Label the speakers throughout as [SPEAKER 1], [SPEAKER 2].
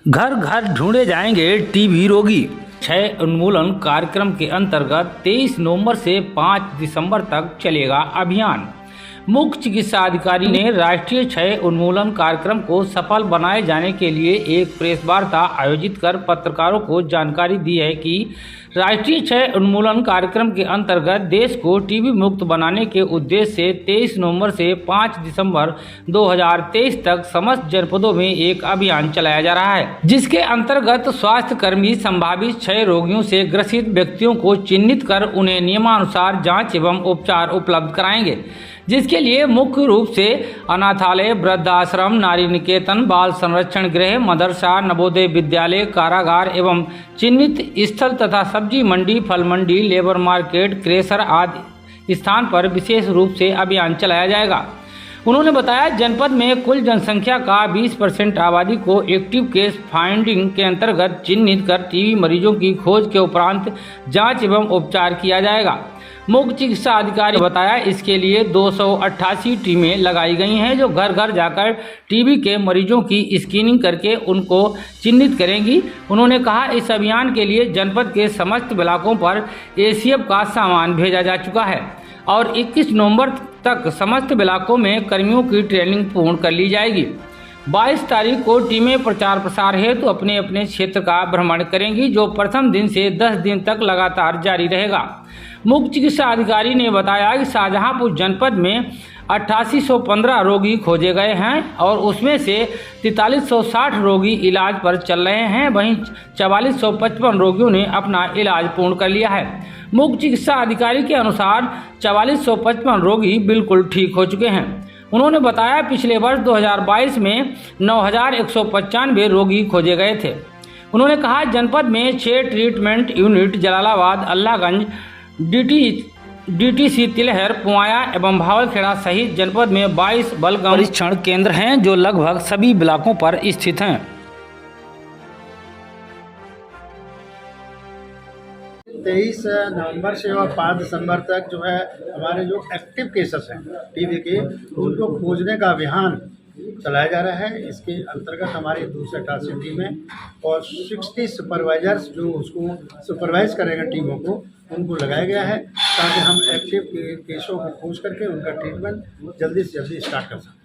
[SPEAKER 1] घर घर ढूंढे जाएंगे टीबी रोगी। क्षय उन्मूलन कार्यक्रम के अंतर्गत 23 नवंबर से 5 दिसंबर तक चलेगा अभियान। मुख्य चिकित्सा अधिकारी ने राष्ट्रीय क्षय उन्मूलन कार्यक्रम को सफल बनाए जाने के लिए एक प्रेस वार्ता आयोजित कर पत्रकारों को जानकारी दी है कि राष्ट्रीय क्षय उन्मूलन कार्यक्रम के अंतर्गत देश को टीबी मुक्त बनाने के उद्देश्य से 23 नवंबर से 5 दिसंबर 2023 तक समस्त जनपदों में एक अभियान चलाया जा रहा है, जिसके अंतर्गत स्वास्थ्य कर्मी संभावित क्षय रोगियों से ग्रसित व्यक्तियों को चिन्हित कर उन्हें नियमानुसार जाँच एवं उपचार उपलब्ध कराएंगे, जिसके लिए मुख्य रूप से अनाथालय, वृद्धाश्रम, नारी निकेतन, बाल संरक्षण गृह, मदरसा, नवोदय विद्यालय, कारागार एवं चिन्हित स्थल तथा सब्जी मंडी, फल मंडी, लेबर मार्केट, क्रेशर आदि स्थान पर विशेष रूप से अभियान चलाया जाएगा। उन्होंने बताया, जनपद में कुल जनसंख्या का 20% आबादी को एक्टिव केस फाइंडिंग के अंतर्गत चिन्हित कर टीबी मरीजों की खोज के उपरांत जांच एवं उपचार किया जाएगा। मुख्य चिकित्सा अधिकारी ने बताया, इसके लिए 288 टीमें लगाई गई हैं जो घर घर जाकर टीबी के मरीजों की स्क्रीनिंग करके उनको चिन्हित करेंगी। उन्होंने कहा, इस अभियान के लिए जनपद के समस्त ब्लॉकों पर एसीएफ का सामान भेजा जा चुका है और 21 नवंबर तक समस्त ब्लॉकों में कर्मियों की ट्रेनिंग पूर्ण कर ली जाएगी। 22 तारीख को टीमें प्रचार प्रसार हेतु अपने अपने क्षेत्र का भ्रमण करेंगी, जो प्रथम दिन से 10 दिन तक लगातार जारी रहेगा। मुख्य चिकित्सा अधिकारी ने बताया कि शाहजहांपुर जनपद में 8815 रोगी खोजे गए हैं और उसमें से 4360 रोगी इलाज पर चल रहे हैं, वहीं 4455 रोगियों ने अपना इलाज पूर्ण कर लिया है। मुख्य चिकित्सा अधिकारी के अनुसार 4455 रोगी बिल्कुल ठीक हो चुके हैं। उन्होंने बताया, पिछले वर्ष 2022 में 9195 रोगी खोजे गए थे। उन्होंने कहा, जनपद में 6 treatment unit Jalalabad, Allahganj, DTC Tilhar, Puwayan एवं भावलखेड़ा सहित जनपद में 22 बलगम परीक्षण केंद्र हैं जो लगभग सभी ब्लॉकों पर स्थित हैं।
[SPEAKER 2] 23 नवंबर से और 5 दिसंबर तक जो है हमारे जो एक्टिव केसेस हैं टीबी के, उनको खोजने का अभियान चलाया जा रहा है। इसके अंतर्गत हमारी 288 टीमें और 60 सुपरवाइजर्स जो उसको सुपरवाइज करेंगे टीमों को, उनको लगाया गया है ताकि हम एक्टिव केसों को खोज करके उनका ट्रीटमेंट जल्दी से जल्दी स्टार्ट कर सकें।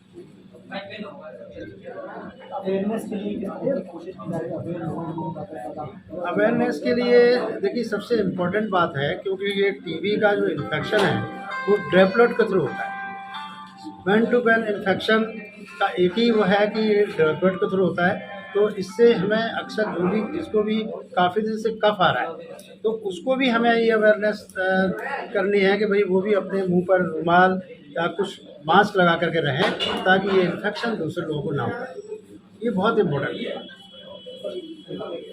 [SPEAKER 2] अवेयरनेस के लिए देखिए, सबसे इम्पोर्टेंट बात है, क्योंकि ये टीबी का जो इन्फेक्शन है वो ड्रॉपलेट के थ्रू होता है। वैन टू वैन इन्फेक्शन का एक ही वो है कि ये ड्रॉपलेट के थ्रू होता है। तो इससे हमें अक्सर जो भी जिसको भी काफ़ी दिन से कफ आ रहा है, तो उसको भी हमें ये अवेयरनेस करनी है कि भाई वो भी अपने मुंह पर रुमाल या कुछ मास्क लगा करके रहें ताकि ये इन्फेक्शन दूसरे लोगों को ना हो। ये बहुत इम्पोर्टेंट है।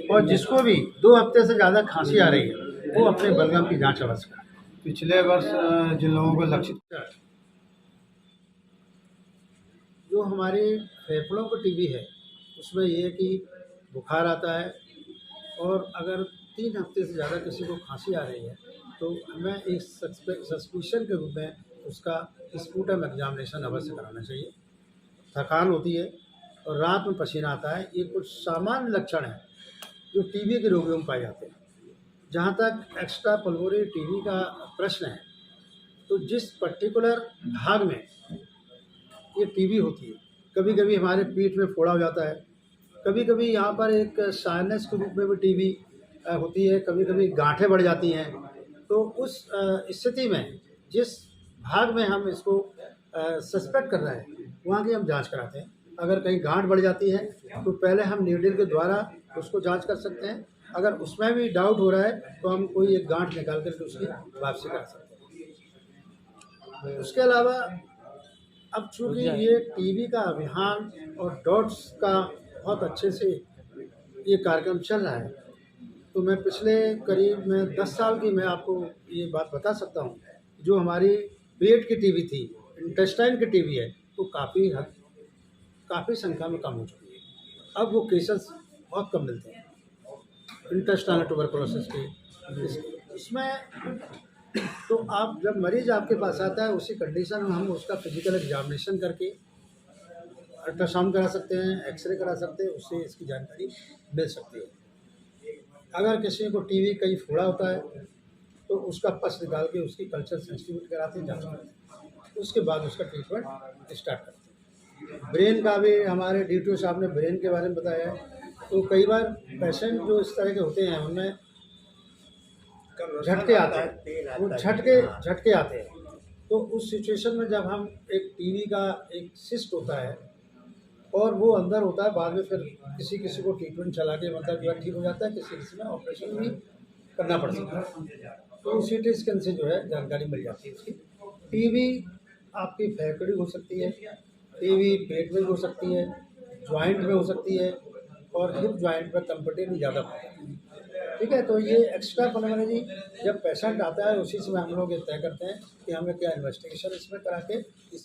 [SPEAKER 2] और जिसको भी 2 हफ्ते से ज़्यादा खांसी आ रही है वो अपने बलगम की जांच अवश्य करें। पिछले वर्ष जिन लोगों को लक्षित जो हमारे फेफड़ों को टीबी है, उसमें ये कि बुखार आता है और अगर 3 हफ्ते से ज़्यादा किसी को खांसी आ रही है तो हमें एक सस्पिशन के रूप में उसका स्पूटम एग्जामिनेशन अवश्य कराना चाहिए। थकान होती है और रात में पसीना आता है, ये कुछ सामान्य लक्षण हैं जो टीबी के रोगियों में पाए जाते हैं। जहाँ तक एक्स्ट्रा पल्मोनरी टीबी का प्रश्न है, तो जिस पर्टिकुलर भाग में ये टीबी होती है, कभी कभी हमारे पीठ में फोड़ा हो जाता है, कभी कभी यहाँ पर एक साइनस के रूप में भी टीबी होती है, कभी कभी गांठें बढ़ जाती हैं। तो उस स्थिति में जिस भाग में हम इसको सस्पेक्ट कर रहे हैं वहाँ की हम जांच कराते हैं। अगर कहीं गांठ बढ़ जाती है तो पहले हम नीडल के द्वारा उसको जांच कर सकते हैं। अगर उसमें भी डाउट हो रहा है तो हम कोई एक गांठ निकाल करके उसकी वापसी करा सकते हैं। उसके अलावा अब चूँकि ये टीबी का अभियान और डॉट्स का बहुत अच्छे से ये कार्यक्रम चल रहा है, तो मैं पिछले करीब 10 साल की मैं आपको ये बात बता सकता हूँ। जो हमारी पेट की टीबी थी, इंटेस्टाइन की टीबी है, तो काफ़ी संख्या में कम हो चुकी है। अब वो केसेस बहुत कम मिलते हैं इंटेस्टाइनल ट्यूबरकुलोसिस के। इसमें तो आप जब मरीज़ आपके पास आता है, उसी कंडीशन में हम उसका फिजिकल एग्जामिनेशन करके अल्ट्रासाउंड करा सकते हैं, एक्सरे करा सकते हैं, उससे इसकी जानकारी मिल सकती है। अगर किसी को टीबी कहीं फोड़ा होता है तो उसका पस निकाल के उसकी कल्चर सेंसिटिविटी कराते हैं, जाँच कराते हैं, उसके बाद उसका ट्रीटमेंट स्टार्ट करते हैं। ब्रेन का भी हमारे DTO साहब ने ब्रेन के बारे में बताया है। तो कई बार पेशेंट जो इस तरह के होते हैं उनमें झटके आते हैं, वो झटके आते हैं। तो उस सिचुएशन में जब हम एक टीबी का एक सिस्ट होता है और वो अंदर होता है, बाद में फिर किसी को ट्रीटमेंट चला के मतलब जो है ठीक हो जाता है, किसी में ऑपरेशन भी करना पड़ सकता है। तो CT स्कैन से जो है जानकारी मिल जाती है उसकी। टीबी आपकी फेफड़े हो सकती है, टीबी पेट में हो सकती है, जॉइंट में हो सकती है और हिप जॉइंट में कंफर्टेबल ज़्यादा होता है। ठीक है, तो ये एक्स्ट्रा पल्मोनरी जब पेशेंट आता है उसी समय हम लोग ये तय करते हैं कि हमें क्या इन्वेस्टिगेशन इसमें करा के इस